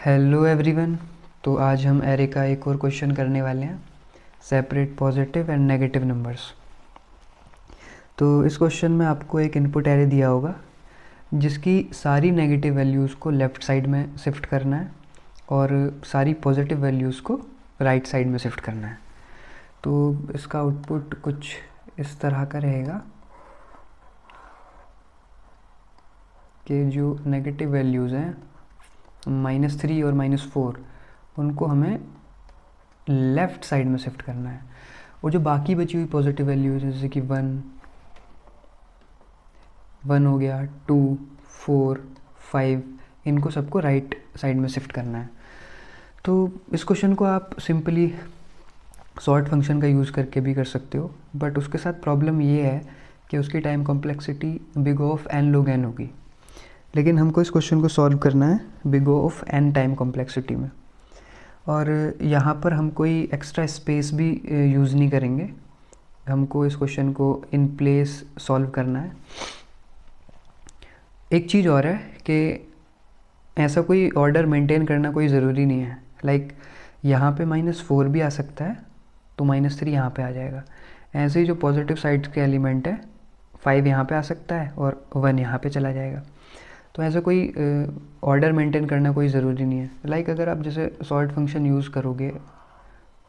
Hello everyone. तो आज हम एरे का एक और क्वेश्चन करने वाले हैं, separate positive and negative numbers. तो इस क्वेश्चन में आपको एक इनपुट एरे दिया होगा जिसकी सारी नेगेटिव वैल्यूज़ को लेफ़्ट साइड में शिफ्ट करना है और सारी पॉजिटिव वैल्यूज़ को राइट साइड में शिफ्ट करना है। तो इसका आउटपुट कुछ इस तरह का रहेगा कि जो नेगेटिव वैल्यूज़ हैं -3 और -4 उनको हमें लेफ़्ट साइड में शिफ्ट करना है, और जो बाकी बची हुई पॉजिटिव वैल्यूज़ जैसे कि 1 हो गया, 2, 4, 5, इनको सबको राइट साइड में शिफ्ट करना है। तो इस क्वेश्चन को आप सिंपली सॉर्ट फंक्शन का यूज़ करके भी कर सकते हो, बट उसके साथ प्रॉब्लम ये है कि उसकी time complexity big of n log n होगी। लेकिन हमको इस क्वेश्चन को सॉल्व करना है big O of n time complexity में, और यहाँ पर हम कोई एक्स्ट्रा स्पेस भी यूज़ नहीं करेंगे। हमको इस क्वेश्चन को इन प्लेस सॉल्व करना है। एक चीज़ और है कि ऐसा कोई ऑर्डर मेंटेन करना कोई ज़रूरी नहीं है। लाइक यहाँ पे -4 भी आ सकता है तो -3 यहाँ पे आ जाएगा। ऐसे ही जो पॉजिटिव साइड के एलिमेंट है 5 यहाँ पे आ सकता है और 1 यहाँ पे चला जाएगा। तो ऐसा कोई ऑर्डर मेंटेन करना कोई ज़रूरी नहीं है। लाइक अगर आप जैसे सॉर्ट फंक्शन यूज़ करोगे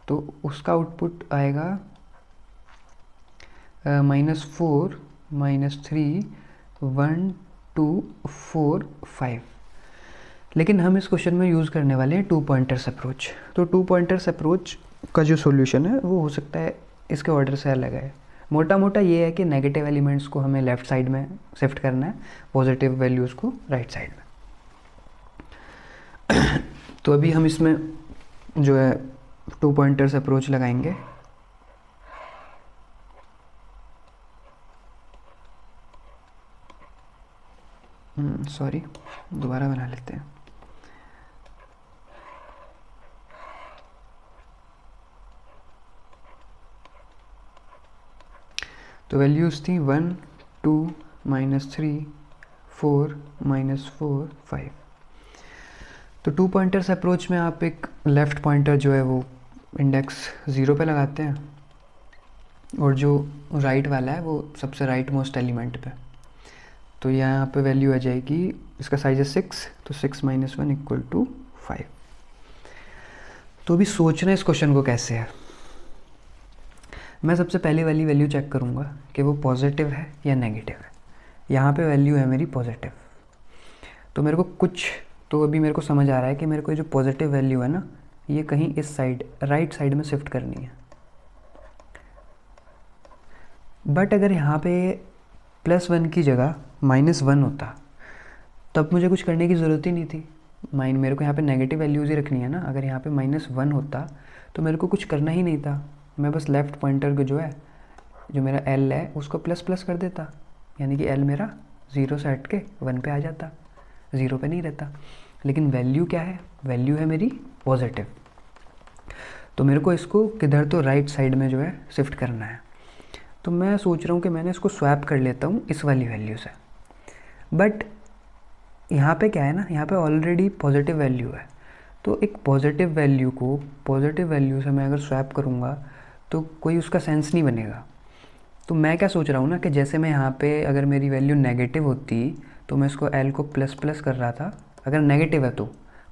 तो उसका आउटपुट आएगा -4, -3, 1, 2, 4, 5। लेकिन हम इस क्वेश्चन में यूज़ करने वाले हैं 2 पॉइंटर्स अप्रोच। तो 2 पॉइंटर्स अप्रोच का जो सॉल्यूशन है वो हो सकता है इसके ऑर्डर से अलग है। मोटा मोटा ये है कि नेगेटिव एलिमेंट्स को हमें लेफ़्ट साइड में शिफ्ट करना है, पॉजिटिव वैल्यूज़ को राइट साइड में। तो अभी हम इसमें जो है 2 पॉइंटर्स अप्रोच लगाएंगे। सॉरी, दोबारा बना लेते हैं। तो वैल्यूज़ थी 1, 2, -3, 4, -4, 5। तो 2 पॉइंटर्स अप्रोच में आप एक लेफ़्ट पॉइंटर जो है वो इंडेक्स 0 पे लगाते हैं, और जो राइट वाला है वो सबसे राइट मोस्ट एलिमेंट पे। तो यहाँ पे वैल्यू आ जाएगी, इसका साइज है 6, तो 6 - 1 = 5। तो अभी सोचना इस क्वेश्चन को कैसे है। मैं सबसे पहले वाली वैल्यू चेक करूँगा कि वो पॉजिटिव है या नेगेटिव है। यहाँ पे वैल्यू है मेरी पॉजिटिव, तो मेरे को अभी मेरे को समझ आ रहा है कि मेरे को जो पॉजिटिव वैल्यू है ना, ये कहीं इस साइड राइट साइड में शिफ्ट करनी है। बट अगर यहाँ पे +1 की जगह -1 होता तब मुझे कुछ करने की ज़रूरत ही नहीं थी। मेरे को यहाँ पे नेगेटिव वैल्यूज़ ही रखनी है ना। अगर यहाँ पे -1 होता तो मेरे को कुछ करना ही नहीं था। मैं बस लेफ़्ट पॉइंटर को जो है, जो मेरा L है, उसको ++ कर देता, यानी कि L मेरा 0 से हट के 1 पे आ जाता, 0 पे नहीं रहता। लेकिन वैल्यू क्या है? वैल्यू है मेरी पॉजिटिव, तो मेरे को इसको किधर तो राइट साइड में जो है शिफ्ट करना है। तो मैं सोच रहा हूँ कि मैंने इसको स्वैप कर लेता हूँ इस वाली वैल्यू से। बट यहाँ पे क्या है ना, यहाँ पे ऑलरेडी पॉजिटिव वैल्यू है, तो एक पॉजिटिव वैल्यू को पॉजिटिव वैल्यू से मैं अगर स्वैप करूँगा तो कोई उसका सेंस नहीं बनेगा। तो मैं क्या सोच रहा हूँ ना कि जैसे मैं यहाँ पे अगर मेरी वैल्यू नेगेटिव होती तो मैं इसको L को ++ कर रहा था, अगर नेगेटिव है तो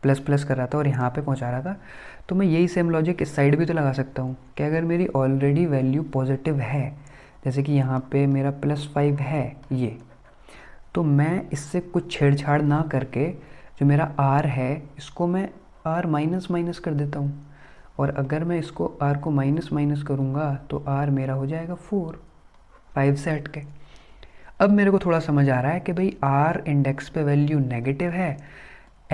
++ कर रहा था और यहाँ पे पहुँचा रहा था। तो मैं यही सेम लॉजिक इस साइड भी तो लगा सकता हूँ कि अगर मेरी ऑलरेडी वैल्यू पॉजिटिव है, जैसे कि यहाँ पे मेरा +5 है ये, तो मैं इससे कुछ छेड़छाड़ ना करके जो मेरा R है इसको मैं R माइनस कर देता हूँ। और अगर मैं इसको R को माइनस करूँगा तो R मेरा हो जाएगा 4, 5 से हट के। अब मेरे को थोड़ा समझ आ रहा है कि भाई R इंडेक्स पे वैल्यू नेगेटिव है,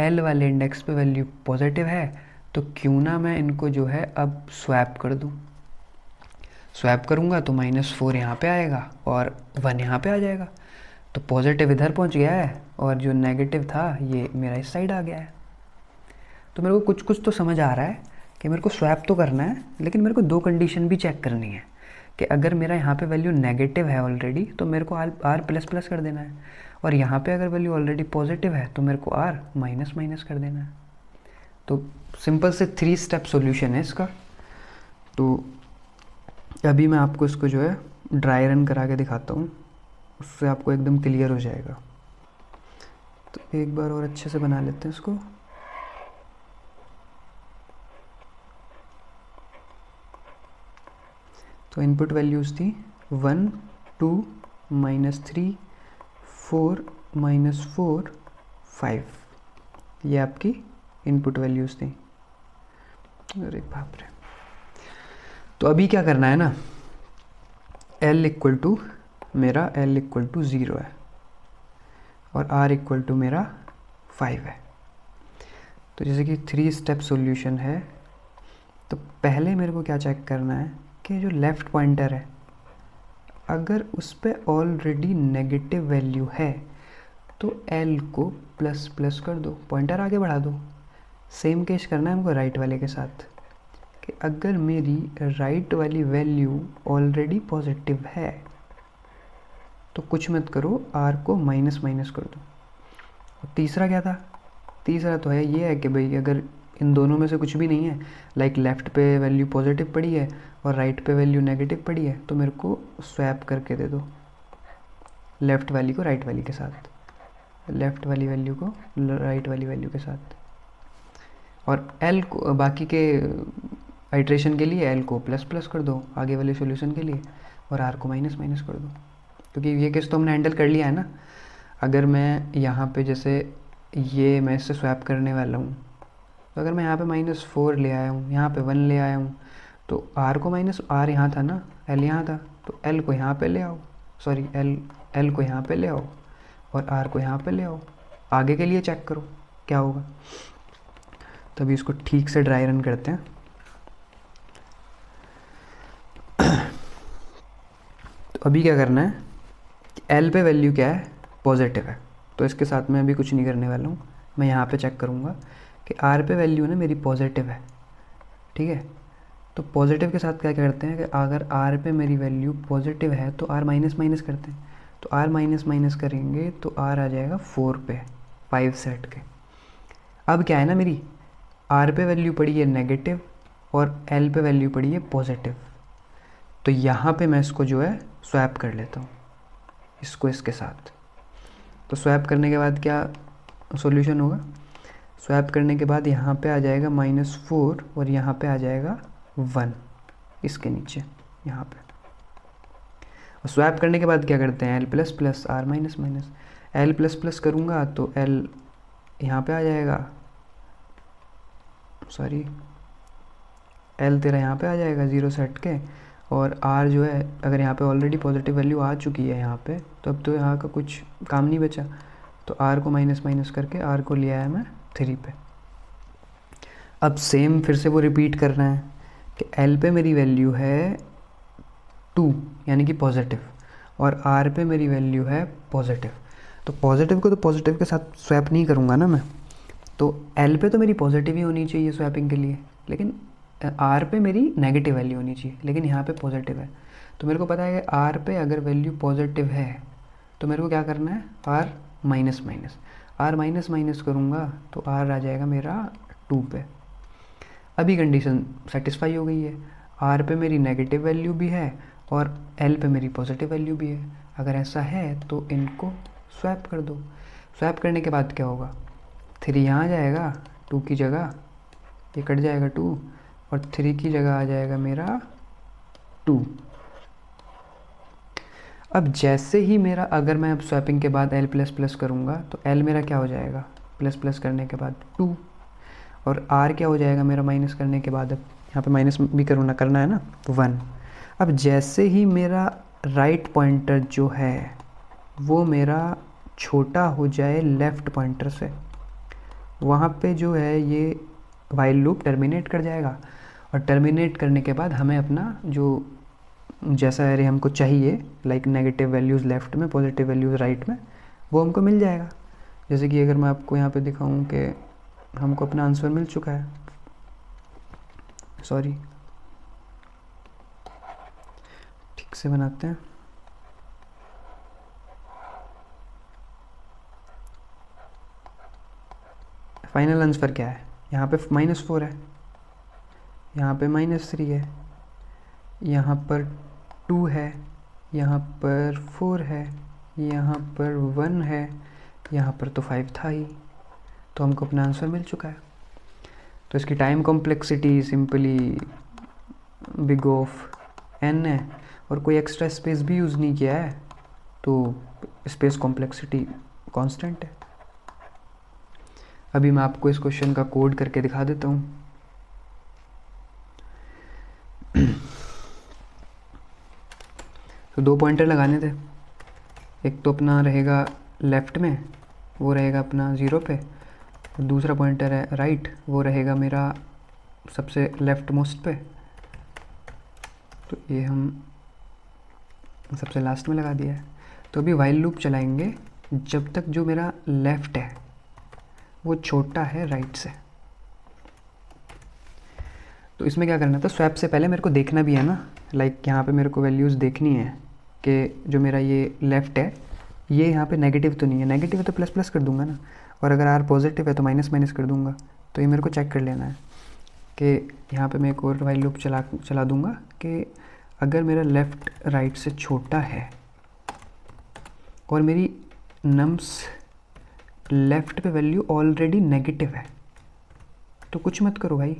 L वाले इंडेक्स पे वैल्यू पॉजिटिव है, तो क्यों ना मैं इनको जो है अब स्वैप कर दूँ। स्वैप करूँगा तो -4 यहाँ पे आएगा और 1 यहाँ पे आ जाएगा। तो पॉजिटिव इधर पहुँच गया है और जो नेगेटिव था ये मेरा इस साइड आ गया है। तो मेरे को कुछ तो समझ आ रहा है कि मेरे को स्वैप तो करना है, लेकिन मेरे को 2 कंडीशन भी चेक करनी है कि अगर मेरा यहाँ पे वैल्यू नेगेटिव है ऑलरेडी तो मेरे को R++ कर देना है, और यहाँ पे अगर वैल्यू ऑलरेडी पॉजिटिव है तो मेरे को R माइनस कर देना है। तो सिंपल से 3 स्टेप सॉल्यूशन है इसका। तो अभी मैं आपको इसको जो है ड्राई रन करा के दिखाता हूँ, उससे आपको एकदम क्लियर हो जाएगा। तो एक बार और अच्छे से बना लेते हैं इसको। तो इनपुट वैल्यूज़ थी 1 2 -3 4 -4 5, ये आपकी इनपुट वैल्यूज़ थी। अरे बाप रे। तो अभी क्या करना है ना, L इक्वल टू मेरा L इक्वल टू 0 है और R इक्वल टू मेरा 5 है। तो जैसे कि 3 स्टेप सॉल्यूशन है, तो पहले मेरे को क्या चेक करना है कि जो लेफ़्ट पॉइंटर है अगर उस पर ऑलरेडी नेगेटिव वैल्यू है तो L को प्लस प्लस कर दो, पॉइंटर आगे बढ़ा दो। सेम केस करना है हमको राइट वाले के साथ कि अगर मेरी राइट वाली वैल्यू ऑलरेडी पॉजिटिव है तो कुछ मत करो, R को माइनस माइनस कर दो। और तीसरा क्या था, तीसरा तो है ये है कि भाई अगर इन दोनों में से कुछ भी नहीं है, लाइक लेफ़्ट पे वैल्यू पॉजिटिव पड़ी है और राइट पे वैल्यू नेगेटिव पड़ी है, तो मेरे को स्वैप करके दे दो लेफ़्ट वाली को राइट वाली के साथ, लेफ़्ट वाली वैल्यू को राइट वाली वैल्यू के साथ। और L को बाकी के आइट्रेशन के लिए L को प्लस प्लस कर दो आगे वाले सॉल्यूशन के लिए, और R को माइनस माइनस कर दो, क्योंकि ये केस तो हमने हैंडल कर लिया है ना। अगर मैं यहाँ पे जैसे ये मैं इससे स्वैप करने वाला हूँ, तो अगर मैं यहाँ पे -4 ले आया हूँ, यहाँ पे 1 ले आया हूँ, तो R को R यहाँ था ना, L यहाँ था, तो L को यहाँ पे ले आओ, सॉरी L को यहाँ पे ले आओ और R को यहाँ पे ले आओ। आगे के लिए चेक करो क्या होगा। तभी इसको ठीक से ड्राई रन करते हैं। तो अभी क्या करना है, L पे वैल्यू क्या है, पॉजिटिव है, तो इसके साथ में अभी कुछ नहीं करने वाला हूँ। मैं यहाँ पे चेक करूँगा कि R पे वैल्यू ना मेरी पॉजिटिव है, ठीक है। तो पॉजिटिव के साथ क्या करते हैं कि अगर R पे मेरी वैल्यू पॉजिटिव है तो R माइनस माइनस करते हैं, तो R माइनस माइनस करेंगे तो R आ जाएगा 4 पे 5 सेट के। अब क्या है ना, मेरी R पे वैल्यू पड़ी है नेगेटिव और L पे वैल्यू पड़ी है पॉजिटिव, तो यहाँ पे मैं इसको जो है स्वैप कर लेता हूँ, इसको इसके साथ। तो स्वैप करने के बाद क्या सॉल्यूशन होगा, स्वैप करने के बाद यहाँ पे आ जाएगा -4 और यहाँ पे आ जाएगा 1 इसके नीचे यहाँ पे। और स्वैप करने के बाद क्या करते हैं, L plus plus R minus minus. L plus plus करूँगा तो L यहाँ पे आ जाएगा, सॉरी L तेरा यहाँ पे आ जाएगा 0 सेट के, और R जो है अगर यहाँ पे ऑलरेडी पॉजिटिव वैल्यू आ चुकी है यहाँ पे, तो अब तो यहाँ का कुछ काम नहीं बचा। तो R को माइनस माइनस करके R को ले आया मैं 3 पे। अब सेम फिर से वो रिपीट करना है कि L पे मेरी वैल्यू है 2 यानी कि पॉजिटिव, और R पे मेरी वैल्यू है पॉजिटिव। तो पॉजिटिव को तो पॉजिटिव के साथ स्वैप नहीं करूँगा ना मैं, तो L पे तो मेरी पॉजिटिव ही होनी चाहिए स्वैपिंग के लिए, लेकिन R पे मेरी नेगेटिव वैल्यू होनी चाहिए, लेकिन यहाँ पे पॉजिटिव है। तो मेरे को पता है कि R पे अगर वैल्यू पॉजिटिव है तो मेरे को क्या करना है, R minus minus, R minus minus करूँगा तो R आ जाएगा मेरा 2 पे। अभी कंडीशन सेटिस्फाई हो गई है, R पे मेरी नेगेटिव वैल्यू भी है और L पे मेरी पॉजिटिव वैल्यू भी है। अगर ऐसा है तो इनको स्वैप कर दो। स्वैप करने के बाद क्या होगा, 3 यहाँ आ जाएगा 2 की जगह, ये कट जाएगा 2 और 3 की जगह आ जाएगा मेरा 2। अब जैसे ही मेरा अगर मैं अब स्वैपिंग के बाद L प्लस प्लस करूँगा तो L मेरा क्या हो जाएगा, प्लस प्लस करने के बाद 2, और R क्या हो जाएगा मेरा माइनस करने के बाद, अब यहाँ पे माइनस भी करना है ना, 1। अब जैसे ही मेरा राइट पॉइंटर जो है वो मेरा छोटा हो जाए लेफ़्ट पॉइंटर से, वहाँ पे जो है ये वाइल लूप टर्मिनेट कर जाएगा, और टर्मिनेट करने के बाद हमें अपना जो जैसा एरे हमको चाहिए, लाइक नेगेटिव वैल्यूज़ लेफ़्ट में पॉजिटिव वैल्यूज़ राइट में, वो हमको मिल जाएगा। जैसे कि अगर मैं आपको यहाँ पे दिखाऊं कि हमको अपना आंसर मिल चुका है, सॉरी ठीक से बनाते हैं। फाइनल आंसर क्या है, यहाँ पे -4 है, यहाँ पे -3 है, यहाँ पर 2 है, यहाँ पर 4 है, यहाँ पर 1 है, यहाँ पर तो 5 था ही, तो हमको अपना आंसर मिल चुका है। तो इसकी time complexity simply big of n है, और कोई एक्स्ट्रा स्पेस भी यूज़ नहीं किया है, तो स्पेस कॉम्प्लेक्सिटी कांस्टेंट है। अभी मैं आपको इस क्वेश्चन का कोड करके दिखा देता हूँ। तो 2 पॉइंटर लगाने थे, एक तो अपना रहेगा लेफ़्ट में, वो रहेगा अपना 0 पे, और दूसरा पॉइंटर है राइट, वो रहेगा मेरा सबसे लेफ़्ट मोस्ट पे। तो ये हम सबसे लास्ट में लगा दिया है। तो अभी वाइल लूप चलाएंगे जब तक जो मेरा लेफ़्ट है वो छोटा है राइट से। तो इसमें क्या करना था, स्वैप से पहले मेरे को देखना भी है ना, लाइक यहाँ पे मेरे को वैल्यूज़ देखनी है कि जो मेरा ये लेफ़्ट है ये यहाँ पे नेगेटिव तो नहीं है, नेगेटिव है तो प्लस प्लस कर दूंगा ना, और अगर आर पॉजिटिव है तो माइनस माइनस कर दूंगा। तो ये मेरे को चेक कर लेना है कि यहाँ पे मैं एक और वाइल लूप चला दूंगा कि अगर मेरा लेफ़्ट राइट से छोटा है और मेरी नम्स लेफ़्ट पे वैल्यू ऑलरेडी नेगेटिव है, तो कुछ मत करो भाई,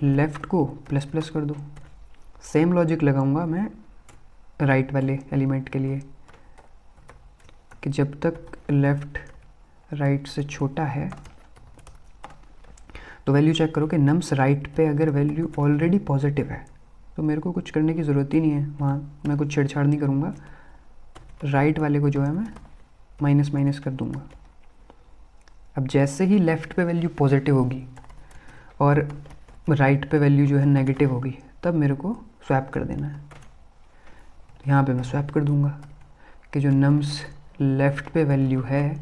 लेफ़्ट को प्लस प्लस कर दो। सेम लॉजिक लगाऊंगा मैं राइट वाले एलिमेंट के लिए कि जब तक लेफ़्ट राइट से छोटा है तो वैल्यू चेक करो कि नम्स राइट पे अगर वैल्यू ऑलरेडी पॉजिटिव है तो मेरे को कुछ करने की ज़रूरत ही नहीं है, वहाँ मैं कुछ छेड़छाड़ नहीं करूँगा, राइट वाले को जो है मैं माइनस माइनस कर दूँगा। अब जैसे ही लेफ़्ट पे वैल्यू पॉजिटिव होगी और राइट पे वैल्यू जो है नेगेटिव होगी, तब मेरे को स्वैप कर देना है। यहाँ पे मैं स्वैप कर दूँगा कि जो नम्स लेफ़्ट पे वैल्यू है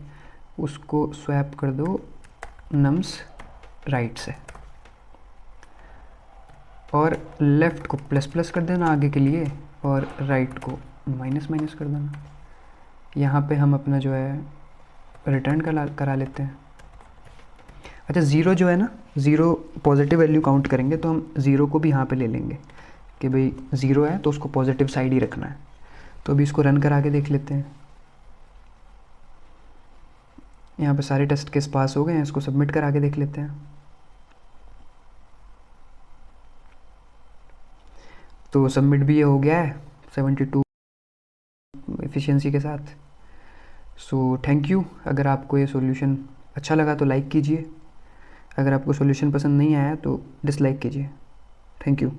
उसको स्वैप कर दो नम्स राइट से, और लेफ़्ट को प्लस प्लस कर देना आगे के लिए और राइट को माइनस माइनस कर देना। यहाँ पे हम अपना जो है रिटर्न करा लेते हैं। अच्छा, ज़ीरो जो है ना, ज़ीरो पॉजिटिव वैल्यू काउंट करेंगे तो हम ज़ीरो को भी यहाँ पे ले लेंगे कि भाई ज़ीरो है तो उसको पॉजिटिव साइड ही रखना है। तो अभी इसको रन करा के देख लेते हैं। यहाँ पे सारे टेस्ट केस पास हो गए हैं, इसको सबमिट करा के देख लेते हैं। तो सबमिट भी ये हो गया है 72 एफिशिएंसी के साथ। So thank you. अगर आपको ये सॉल्यूशन अच्छा लगा तो लाइक कीजिए, अगर आपको सॉल्यूशन पसंद नहीं आया तो डिसलाइक कीजिए। Thank you.